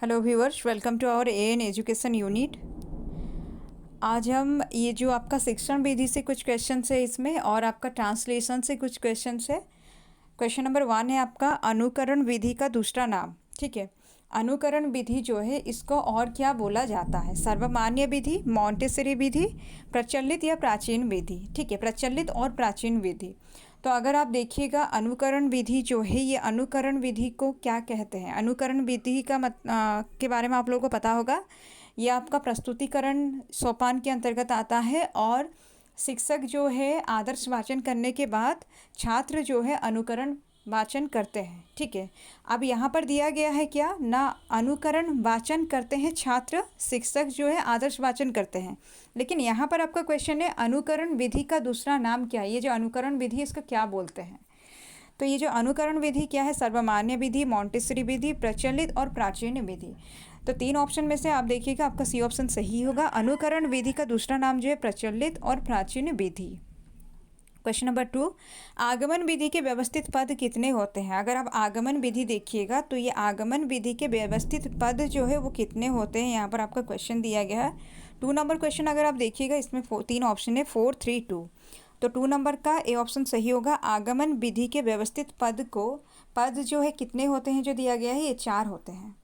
Hello viewers, welcome to our AN education unit. आज हम ये जो आपका शिक्षण विधि से कुछ क्वेश्चंस है इसमें और आपका ट्रांसलेशन से कुछ क्वेश्चंस है। क्वेश्चन नंबर 1 है आपका अनुकरण विधि का दूसरा नाम। ठीक है, अनुकरण विधि जो है इसको और क्या बोला जाता है? सर्वमान्य विधि, मॉन्टेसरी विधि, प्रचलित या प्राचीन विधि। ठीक है, प्रचलित और प्राचीन विधि। तो अगर आप देखिएगा अनुकरण विधि जो है, ये अनुकरण विधि को क्या कहते हैं? अनुकरण विधि का के बारे में आप लोगों को पता होगा। ये आपका प्रस्तुतिकरण सोपान के अंतर्गत आता है और शिक्षक जो है आदर्श वाचन करने के बाद छात्र जो है अनुकरण वाचन करते हैं। ठीक है, अब यहाँ पर दिया गया है क्या ना, अनुकरण वाचन करते हैं छात्र, शिक्षक जो है आदर्श वाचन करते हैं। लेकिन यहाँ पर आपका क्वेश्चन है अनुकरण विधि का दूसरा नाम क्या है? ये जो अनुकरण विधि है इसको क्या बोलते हैं? तो ये जो अनुकरण विधि क्या है? सर्वमान्य विधि, मॉन्टेसरी विधि, प्रचलित और प्राचीन विधि। तो 3 ऑप्शन में से आप देखिएगा आपका सी ऑप्शन सही होगा। अनुकरण विधि का दूसरा नाम जो है प्रचलित और प्राचीन विधि। क्वेश्चन नंबर 2, आगमन विधि के व्यवस्थित पद कितने होते हैं? अगर आप आगमन विधि देखिएगा तो ये आगमन विधि के व्यवस्थित पद जो है वो कितने होते हैं, यहाँ पर आपका क्वेश्चन दिया गया है। 2 नंबर क्वेश्चन अगर आप देखिएगा इसमें 3 ऑप्शन है, 4, 3, 2। तो 2 नंबर का ए ऑप्शन सही होगा। आगमन विधि के व्यवस्थित पद जो है कितने होते हैं जो दिया गया है, ये 4 होते हैं।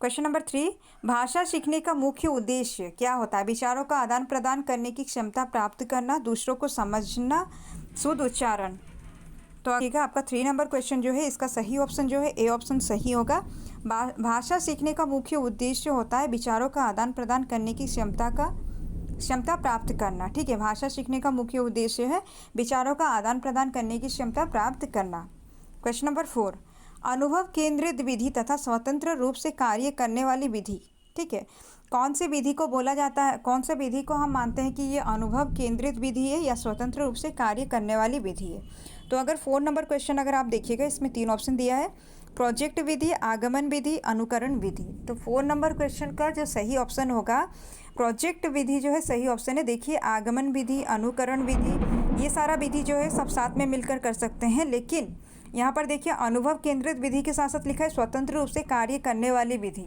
क्वेश्चन नंबर 3, भाषा सीखने का मुख्य उद्देश्य क्या होता है? विचारों का आदान प्रदान करने की क्षमता प्राप्त करना, दूसरों को समझना, शुद्ध उच्चारण। तो ठीक है, आपका 3 नंबर क्वेश्चन जो है इसका सही ऑप्शन जो है ए ऑप्शन सही होगा। भाषा सीखने का मुख्य उद्देश्य होता है विचारों का आदान प्रदान करने की क्षमता प्राप्त करना। ठीक है, भाषा सीखने का मुख्य उद्देश्य है विचारों का आदान प्रदान करने की क्षमता प्राप्त करना। क्वेश्चन नंबर 4, अनुभव केंद्रित विधि तथा स्वतंत्र रूप से कार्य करने वाली विधि। ठीक है, कौन सी विधि को बोला जाता है, कौन से विधि को हम मानते हैं कि ये अनुभव केंद्रित विधि है या स्वतंत्र रूप से कार्य करने वाली विधि है? तो अगर 4 नंबर क्वेश्चन अगर आप देखिएगा इसमें 3 ऑप्शन दिया है, प्रोजेक्ट विधि, आगमन विधि, अनुकरण विधि। तो 4 नंबर क्वेश्चन का जो सही ऑप्शन होगा प्रोजेक्ट विधि जो है सही ऑप्शन है। देखिए आगमन विधि, अनुकरण विधि, ये सारा विधि जो है सब साथ में मिलकर कर सकते हैं, लेकिन यहाँ पर देखिए अनुभव केंद्रित विधि के साथ साथ लिखा है स्वतंत्र रूप से कार्य करने वाली विधि।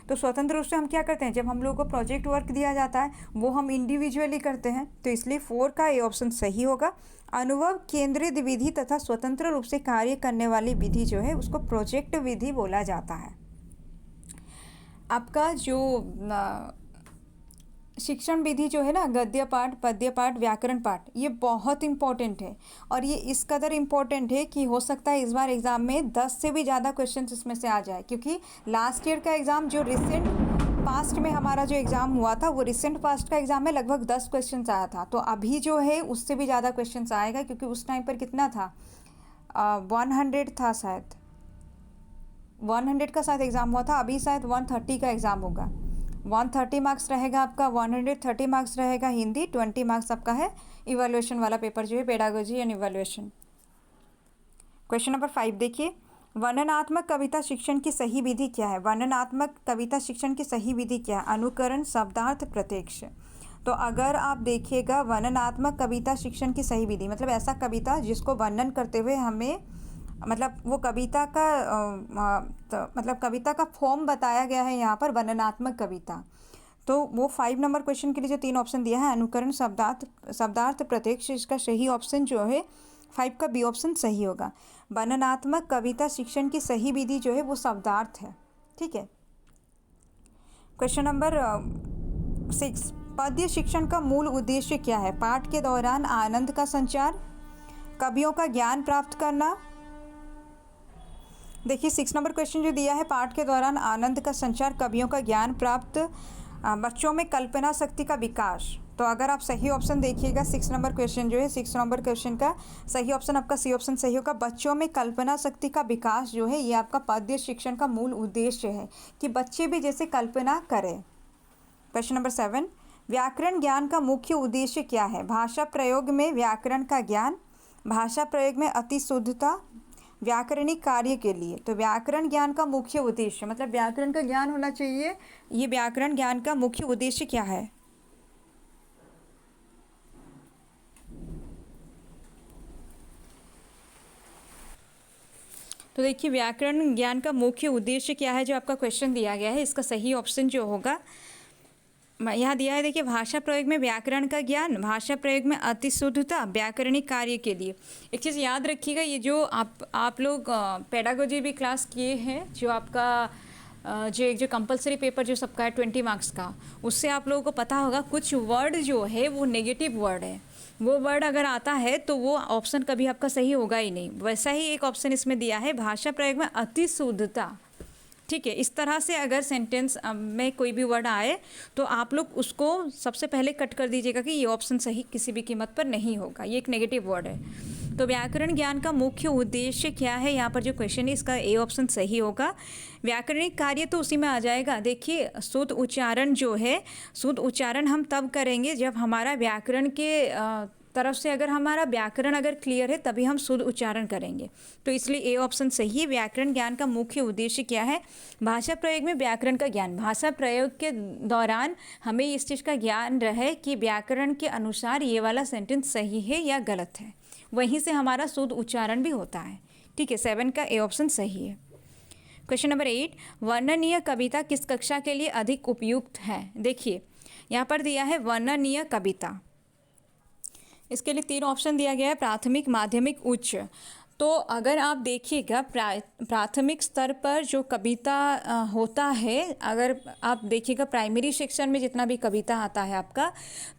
तो स्वतंत्र रूप से हम क्या करते हैं, जब हम लोगों को प्रोजेक्ट वर्क दिया जाता है वो हम इंडिविजुअली करते हैं, तो इसलिए 4 का ए ऑप्शन सही होगा। अनुभव केंद्रित विधि तथा स्वतंत्र रूप से कार्य करने वाली विधि जो है उसको प्रोजेक्ट विधि बोला जाता है। आपका जो शिक्षण विधि जो है ना, गद्य पाठ, पद्य पाठ, व्याकरण पाठ, ये बहुत इंपॉर्टेंट है। और ये इस कदर इम्पॉर्टेंट है कि हो सकता है इस बार एग्ज़ाम में 10 से भी ज़्यादा क्वेश्चंस इसमें से आ जाए, क्योंकि लास्ट ईयर का एग्ज़ाम जो रिसेंट पास्ट में हमारा जो एग्ज़ाम हुआ था वो रिसेंट पास्ट का एग्ज़ाम में लगभग 10 क्वेश्चन आया था। तो अभी जो है उससे भी ज़्यादा क्वेश्चन आएगा, क्योंकि उस टाइम पर कितना था, 100 था शायद, 100 का शायद एग्ज़ाम हुआ था। अभी शायद 130 का एग्ज़ाम होगा। 130 मार्क्स रहेगा आपका, 130 मार्क्स रहेगा हिंदी, 20 मार्क्स आपका है इवैल्यूएशन वाला पेपर जो है pedagogy and evaluation. Question number 5 देखिए, वर्णनात्मक कविता शिक्षण की सही विधि क्या है? वर्णनात्मक कविता शिक्षण की सही विधि क्या है? अनुकरण, शब्दार्थ, प्रत्यक्ष। तो अगर आप देखिएगा वर्णनात्मक कविता शिक्षण की सही विधि मतलब ऐसा कविता जिसको वर्णन करते हुए हमें मतलब वो कविता का मतलब कविता का फॉर्म बताया गया है यहाँ पर, वर्णनात्मक कविता। तो वो 5 नंबर क्वेश्चन के लिए जो 3 ऑप्शन दिया है, अनुकरण, शब्दार्थ, प्रत्यक्ष, इसका सही ऑप्शन जो है 5 का बी ऑप्शन सही होगा। वर्णनात्मक कविता शिक्षण की सही विधि जो है वो शब्दार्थ है। ठीक है, क्वेश्चन नंबर 6, पद्य शिक्षण का मूल उद्देश्य क्या है? पाठ के दौरान आनंद का संचार, कवियों का ज्ञान प्राप्त करना। देखिए 6 नंबर क्वेश्चन जो दिया है, पाठ के दौरान आनंद का संचार, कवियों का ज्ञान प्राप्त, बच्चों में कल्पना शक्ति का विकास। तो अगर आप सही ऑप्शन देखिएगा 6 नंबर क्वेश्चन जो है, 6 नंबर क्वेश्चन का सही ऑप्शन आपका सी ऑप्शन सही होगा। बच्चों में कल्पना शक्ति का विकास जो है ये आपका पद्य शिक्षण का मूल उद्देश्य है, कि बच्चे भी जैसे कल्पना करें। क्वेश्चन नंबर 7, व्याकरण ज्ञान का मुख्य उद्देश्य क्या है? भाषा प्रयोग में व्याकरण का ज्ञान, भाषा प्रयोग में अति शुद्धता, व्याकरणिक कार्य के लिए। तो व्याकरण ज्ञान का मुख्य उद्देश्य मतलब व्याकरण का ज्ञान होना चाहिए, ये व्याकरण ज्ञान का मुख्य उद्देश्य क्या है? तो देखिए व्याकरण ज्ञान का मुख्य उद्देश्य क्या है, जो आपका क्वेश्चन दिया गया है इसका सही ऑप्शन जो होगा यहाँ दिया है। देखिए भाषा प्रयोग में व्याकरण का ज्ञान, भाषा प्रयोग में अतिशुद्धता व्याकरणिक कार्य के लिए। एक चीज़ याद रखिएगा, ये जो आप लोग पेडागोजी भी क्लास किए हैं, जो आपका जो कंपलसरी पेपर जो सबका है 20 मार्क्स का, उससे आप लोगों को पता होगा कुछ वर्ड जो है वो नेगेटिव वर्ड है। वो वर्ड अगर आता है तो वो ऑप्शन कभी आपका सही होगा ही नहीं। वैसा ही एक ऑप्शन इसमें दिया है, भाषा प्रयोग में अतिशुद्धता। ठीक है, इस तरह से अगर सेंटेंस में कोई भी वर्ड आए तो आप लोग उसको सबसे पहले कट कर दीजिएगा कि ये ऑप्शन सही किसी भी कीमत पर नहीं होगा, ये एक नेगेटिव वर्ड है। तो व्याकरण ज्ञान का मुख्य उद्देश्य क्या है, यहाँ पर जो क्वेश्चन है इसका ए ऑप्शन सही होगा। व्याकरणिक कार्य तो उसी में आ जाएगा। देखिए शुद्ध उच्चारण जो है, शुद्ध उच्चारण हम तब करेंगे जब हमारा व्याकरण के तरफ से अगर हमारा व्याकरण अगर क्लियर है तभी हम शुद्ध उच्चारण करेंगे। तो इसलिए ए ऑप्शन सही है। व्याकरण ज्ञान का मुख्य उद्देश्य क्या है, भाषा प्रयोग में व्याकरण का ज्ञान। भाषा प्रयोग के दौरान हमें इस चीज़ का ज्ञान रहे कि व्याकरण के अनुसार ये वाला सेंटेंस सही है या गलत है, वहीं से हमारा शुद्ध उच्चारण भी होता है। ठीक है, 7 का ए ऑप्शन सही है। क्वेश्चन नंबर 8, वर्णनीय कविता किस कक्षा के लिए अधिक उपयुक्त है। देखिए यहाँ पर दिया है वर्णनीय कविता, इसके लिए 3 ऑप्शन दिया गया है, प्राथमिक, माध्यमिक, उच्च। तो अगर आप देखिएगा प्राथमिक स्तर पर जो कविता होता है, अगर आप देखिएगा प्राइमरी सेक्शन में जितना भी कविता आता है आपका,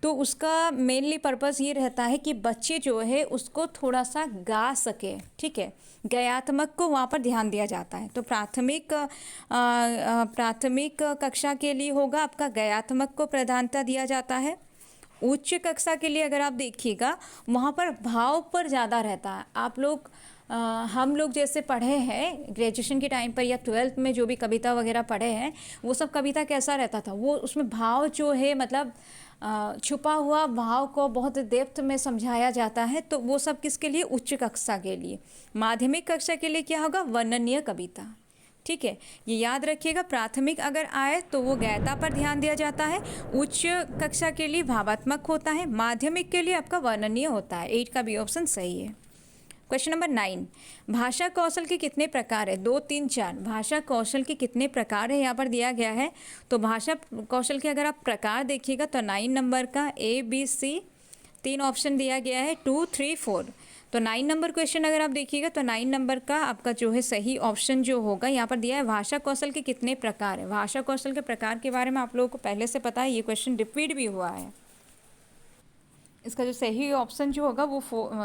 तो उसका मेनली पर्पस ये रहता है कि बच्चे जो है उसको थोड़ा सा गा सके। ठीक है, गयात्मक को वहाँ पर ध्यान दिया जाता है। तो प्राथमिक कक्षा के लिए होगा आपका गयात्मक को प्रधानता दिया जाता है। उच्च कक्षा के लिए अगर आप देखिएगा वहाँ पर भाव पर ज़्यादा रहता है। आप लोग हम लोग जैसे पढ़े हैं ग्रेजुएशन के टाइम पर या 12th में जो भी कविता वगैरह पढ़े हैं, वो सब कविता कैसा रहता था, वो उसमें भाव जो है मतलब छुपा हुआ भाव को बहुत डेप्थ में समझाया जाता है। तो वो सब किसके लिए, उच्च कक्षा के लिए। माध्यमिक कक्षा के लिए क्या होगा, वर्णनीय कविता। ठीक है, ये याद रखिएगा, प्राथमिक अगर आए तो वो गयता पर ध्यान दिया जाता है, उच्च कक्षा के लिए भावात्मक होता है, माध्यमिक के लिए आपका वर्णनीय होता है। 8 का बी ऑप्शन सही है। क्वेश्चन नंबर 9, भाषा कौशल के कितने प्रकार है। 2, 3, 4 भाषा कौशल के कितने प्रकार है यहाँ पर दिया गया है। तो भाषा कौशल के अगर आप प्रकार देखिएगा तो 9 नंबर का ABC 3 ऑप्शन दिया गया है, 2, 3, 4। तो 9 नंबर क्वेश्चन अगर आप देखिएगा तो 9 नंबर का आपका जो है सही ऑप्शन जो होगा यहाँ पर दिया है, भाषा कौशल के कितने प्रकार है। भाषा कौशल के प्रकार के बारे में आप लोगों को पहले से पता है, ये क्वेश्चन रिपीट भी हुआ है। इसका जो सही ऑप्शन जो होगा वो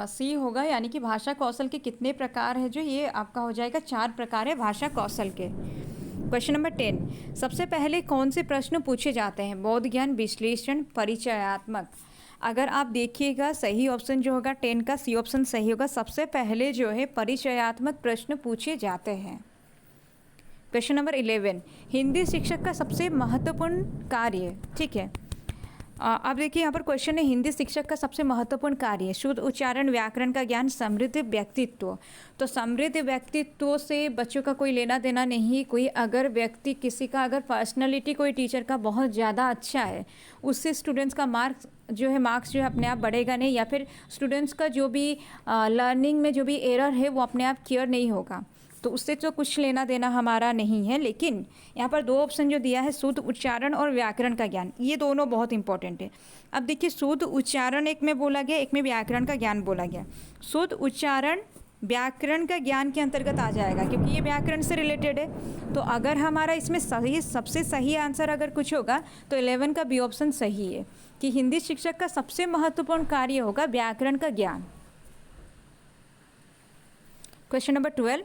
सी होगा, यानी कि भाषा कौशल के कितने प्रकार है, जो ये आपका हो जाएगा 4 प्रकार है भाषा कौशल के। क्वेश्चन नंबर 10, सबसे पहले कौन से प्रश्न पूछे जाते हैं। बोध ज्ञान, विश्लेषण, परिचयात्मक। अगर आप देखिएगा सही ऑप्शन जो होगा 10 का सी ऑप्शन सही होगा। सबसे पहले जो है परिचयात्मक प्रश्न पूछे जाते हैं। क्वेश्चन नंबर 11, हिंदी शिक्षक का सबसे महत्वपूर्ण कार्य। ठीक है, अब देखिए यहाँ पर क्वेश्चन है, हिंदी शिक्षक का सबसे महत्वपूर्ण कार्य, शुद्ध उच्चारण, व्याकरण का ज्ञान, समृद्ध व्यक्तित्व। तो समृद्ध व्यक्तित्व से बच्चों का कोई लेना देना नहीं। कोई अगर व्यक्ति किसी का अगर पर्सनैलिटी कोई टीचर का बहुत ज़्यादा अच्छा है, उससे स्टूडेंट्स का मार्क्स जो है अपने आप बढ़ेगा नहीं, या फिर स्टूडेंट्स का जो भी लर्निंग में जो भी एरर है वो अपने आप क्लियर नहीं होगा। तो उससे तो कुछ लेना देना हमारा नहीं है। लेकिन यहाँ पर 2 ऑप्शन जो दिया है, शुद्ध उच्चारण और व्याकरण का ज्ञान, ये दोनों बहुत इंपॉर्टेंट है। अब देखिए शुद्ध उच्चारण एक में बोला गया, एक में व्याकरण का ज्ञान बोला गया। शुद्ध उच्चारण व्याकरण का ज्ञान के अंतर्गत आ जाएगा, क्योंकि ये व्याकरण से रिलेटेड है। तो अगर हमारा इसमें सबसे सही आंसर अगर कुछ होगा तो 11 का बी ऑप्शन सही है, कि हिंदी शिक्षक का सबसे महत्वपूर्ण कार्य होगा व्याकरण का ज्ञान। क्वेश्चन नंबर 12,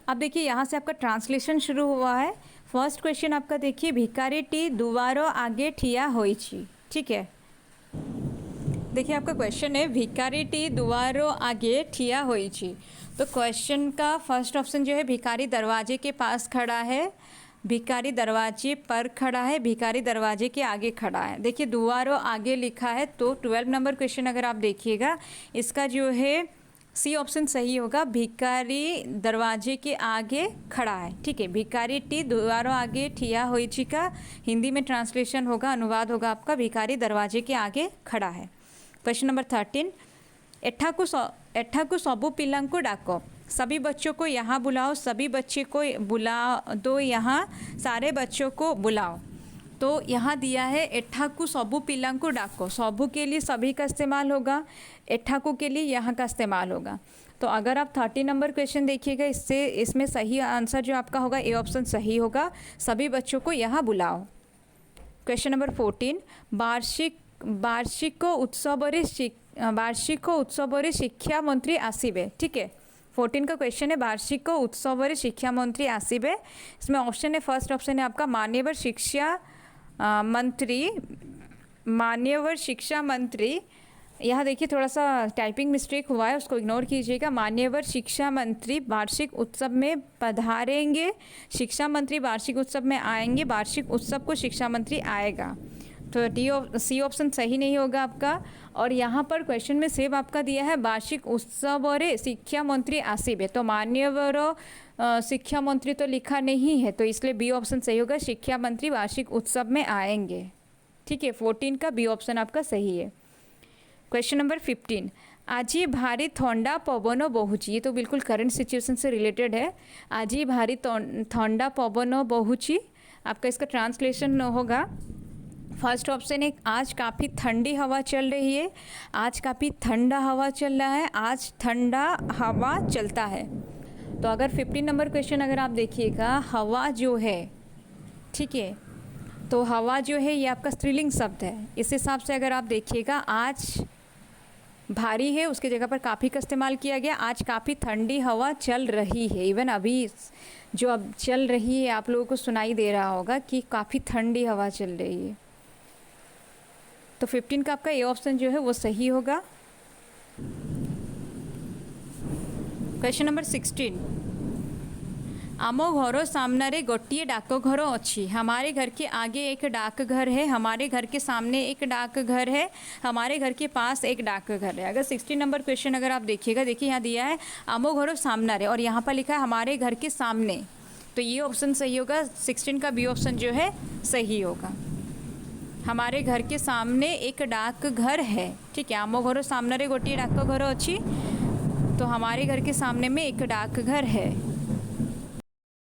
अब देखिए यहाँ से आपका ट्रांसलेशन शुरू हुआ है। फर्स्ट क्वेश्चन आपका देखिए, भिखारी टी दुवारो आगे ठिया होइछी। ठीक है, देखिए आपका क्वेश्चन है, भिखारी टी दुवारो आगे ठिया होइछी। तो क्वेश्चन का फर्स्ट ऑप्शन जो है, भिखारी दरवाजे के पास खड़ा है, भिखारी दरवाजे पर खड़ा है, भिखारी दरवाजे के आगे खड़ा है। देखिए दुवारो आगे लिखा है, तो 12 नंबर क्वेश्चन अगर आप देखिएगा इसका जो है सी ऑप्शन सही होगा, भिखारी दरवाजे के आगे खड़ा है। ठीक है, भिखारी टी दुआरो आगे ठिया होइछी का हिंदी में ट्रांसलेशन होगा, अनुवाद होगा आपका, भिखारी दरवाजे के आगे खड़ा है। क्वेश्चन नंबर 13, एठाकू सबू पिलांकु डाको। सभी बच्चों को यहाँ बुलाओ, सभी बच्चे को बुला दो, यहाँ सारे बच्चों को बुलाओ। तो यहाँ दिया है एठाकू सबू पिलांकु डाको, सबू के लिए सभी का इस्तेमाल होगा, एठाकू के लिए यहाँ का इस्तेमाल होगा। तो अगर आप 30 नंबर क्वेश्चन देखिएगा, इसमें सही आंसर जो आपका होगा ए ऑप्शन सही होगा, सभी बच्चों को यहाँ बुलाओ। क्वेश्चन नंबर 14, वार्षिक उत्सव शिक्षा मंत्री आसबे। ठीक है, 14 का क्वेश्चन है वार्षिक उत्सव शिक्षा मंत्री आसबे। इसमें ऑप्शन है, फर्स्ट ऑप्शन है आपका मान्यवर शिक्षा मंत्री। यहाँ देखिए थोड़ा सा टाइपिंग मिस्टेक हुआ है, उसको इग्नोर कीजिएगा। मान्यवर शिक्षा मंत्री वार्षिक उत्सव में पधारेंगे, शिक्षा मंत्री वार्षिक उत्सव में आएंगे, वार्षिक उत्सव को शिक्षा मंत्री आएगा। तो सी ऑप्शन सही नहीं होगा आपका। और यहाँ पर क्वेश्चन में सिर्फ आपका दिया है वार्षिक उत्सव और शिक्षा मंत्री आसिबे, तो मान्यवर शिक्षा मंत्री तो लिखा नहीं है, तो इसलिए बी ऑप्शन सही होगा, शिक्षा मंत्री वार्षिक उत्सव में आएंगे। ठीक है, 14 का बी ऑप्शन आपका सही है। क्वेश्चन नंबर 15, आज भारी ठंडा पवन बहुची, ये तो बिल्कुल करंट सिचुएशन से रिलेटेड है। आज भारी ठंडा पवन बहुची, आपका इसका ट्रांसलेशन होगा, फर्स्ट ऑप्शन है आज काफ़ी ठंडी हवा चल रही है, आज काफ़ी ठंडा हवा चल रहा है, आज ठंडा हवा चलता है। तो अगर 15 नंबर क्वेश्चन अगर आप देखिएगा, हवा जो है, ठीक है, तो हवा जो है ये आपका स्त्रीलिंग शब्द है। इस हिसाब से अगर आप देखिएगा, आज भारी है उसकी जगह पर काफ़ी का इस्तेमाल किया गया, आज काफ़ी ठंडी हवा चल रही है। इवन अभी जो अब चल रही है आप लोगों को सुनाई दे रहा होगा कि काफ़ी ठंडी हवा चल रही है। तो 15 का आपका ए ऑप्शन जो है वो सही होगा। क्वेश्चन नंबर 16, आम घर सामने गोटे डाकघर अच्छी, हमारे घर के आगे एक डाकघर है, हमारे घर के सामने एक डाकघर है, हमारे घर के पास एक डाकघर है। अगर 16 नंबर क्वेश्चन अगर आप देखिएगा, देखिए यहाँ दिया है आमो घरो सामने और यहाँ पर लिखा है हमारे घर के सामने, तो ये ऑप्शन सही होगा, 16 का बी ऑप्शन जो है सही होगा। हमारे घर के सामने एक डाकघर है, ठीक है, आमो घरो सामने गोटे डाकघर अच्छी, तो हमारे घर के सामने में एक डाकघर है।